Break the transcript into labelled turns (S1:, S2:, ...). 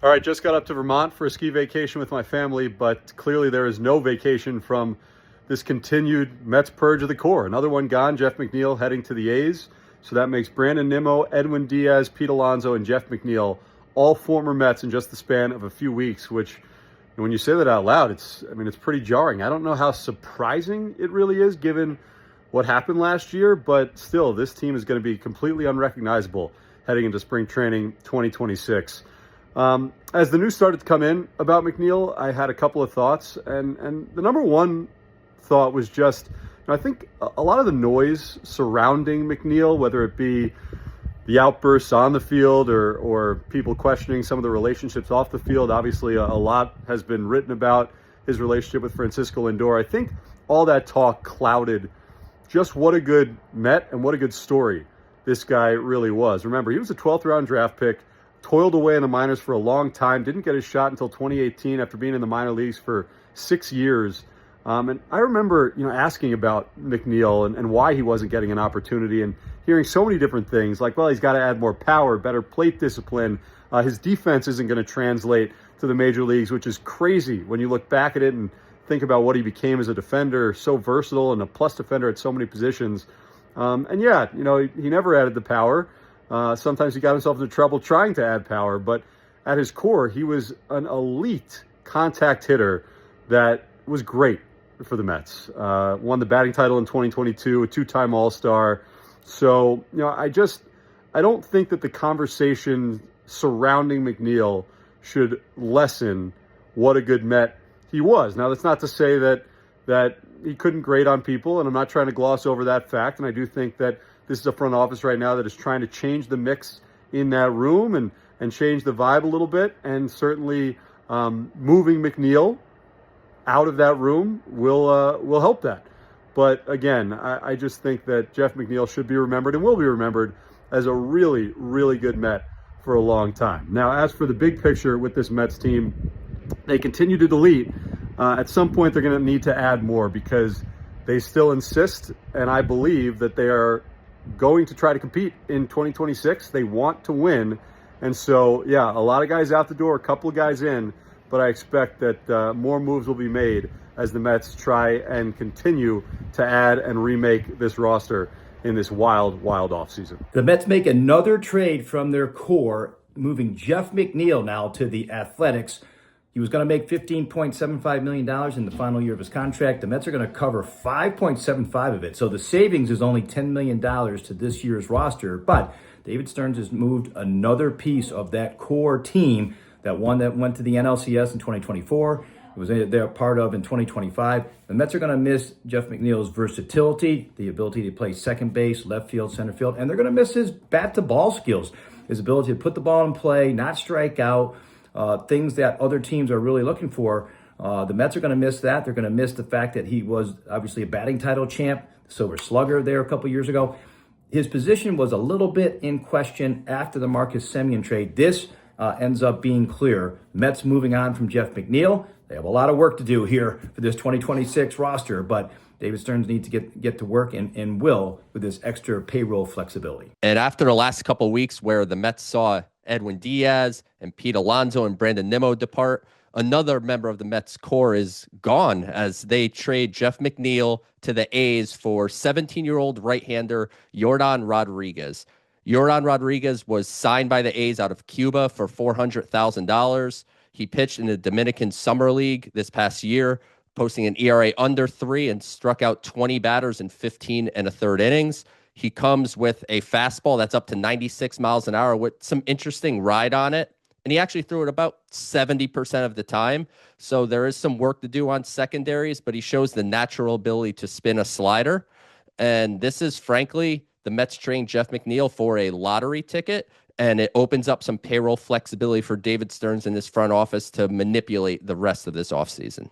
S1: All right, just got up to Vermont for a ski vacation with my family, but clearly there is no vacation from this continued Mets purge of the core. Another one gone, Jeff McNeil heading to the A's. So that makes Brandon Nimmo, Edwin Diaz, Pete Alonso, and Jeff McNeil all former Mets in just the span of a few weeks, which when you say that out loud, it's pretty jarring. I don't know how surprising it really is given what happened last year, but still, this team is going to be completely unrecognizable heading into spring training 2026. As the news started to come in about McNeil, I had a couple of thoughts, and the number one thought was just, I think a lot of the noise surrounding McNeil, whether it be the outbursts on the field or people questioning some of the relationships off the field. Obviously, a lot has been written about his relationship with Francisco Lindor. I think all that talk clouded just what a good Met and what a good story this guy really was. Remember, he was a 12th round draft pick, toiled away in the minors for a long time, didn't get his shot until 2018 after being in the minor leagues for 6 years. And I remember, asking about McNeil and why he wasn't getting an opportunity and hearing so many different things like, well, he's got to add more power, better plate discipline. His defense isn't going to translate to the major leagues, which is crazy when you look back at it and think about what he became as a defender, so versatile and a plus defender at so many positions. He never added the power. Sometimes he got himself into trouble trying to add power, but at his core, he was an elite contact hitter that was great for the Mets. Won the batting title in 2022, a two-time All-Star. So, I don't think that the conversation surrounding McNeil should lessen what a good Met he was. Now, that's not to say that he couldn't grate on people, and I'm not trying to gloss over that fact, and I do think that this is a front office right now that is trying to change the mix in that room and change the vibe a little bit. And certainly moving McNeil out of that room will help that. But again, I just think that Jeff McNeil should be remembered and will be remembered as a really, really good Met for a long time. Now, as for the big picture with this Mets team, they continue to delete. At some point, they're going to need to add more because they still insist, and I believe that they are going to try to compete in 2026. They want to win. And so, a lot of guys out the door, a couple of guys in, but I expect that more moves will be made as the Mets try and continue to add and remake this roster in this wild, wild offseason.
S2: The Mets make another trade from their core, moving Jeff McNeil now to the Athletics. He was going to make $15.75 million in the final year of his contract. The Mets are going to cover $5.75 of it. So the savings is only $10 million to this year's roster. But David Stearns has moved another piece of that core team, that one that went to the NLCS in 2024. It was they're part of in 2025. The Mets are going to miss Jeff McNeil's versatility, the ability to play second base, left field, center field, and they're going to miss his bat-to-ball skills, his ability to put the ball in play, not strike out, things that other teams are really looking for. The Mets are going to miss that. They're going to miss the fact that he was obviously a batting title champ, the Silver Slugger there a couple years ago. His position was a little bit in question after the Marcus Semien trade. This ends up being clear. Mets moving on from Jeff McNeil. They have a lot of work to do here for this 2026 roster, but David Stearns needs to get to work and will with this extra payroll flexibility.
S3: And after the last couple of weeks where the Mets saw Edwin Diaz and Pete Alonso and Brandon Nimmo depart, another member of the Mets core is gone as they trade Jeff McNeil to the A's for 17-year-old right-hander Yordan Rodriguez. Yordan Rodriguez was signed by the A's out of Cuba for $400,000. He pitched in the Dominican Summer League this past year, posting an ERA under 3 and struck out 20 batters in 15 and a third innings. He comes with a fastball that's up to 96 miles an hour with some interesting ride on it. And he actually threw it about 70% of the time. So there is some work to do on secondaries, but he shows the natural ability to spin a slider. And this is, frankly, the Mets trained Jeff McNeil for a lottery ticket, and it opens up some payroll flexibility for David Stearns in this front office to manipulate the rest of this offseason.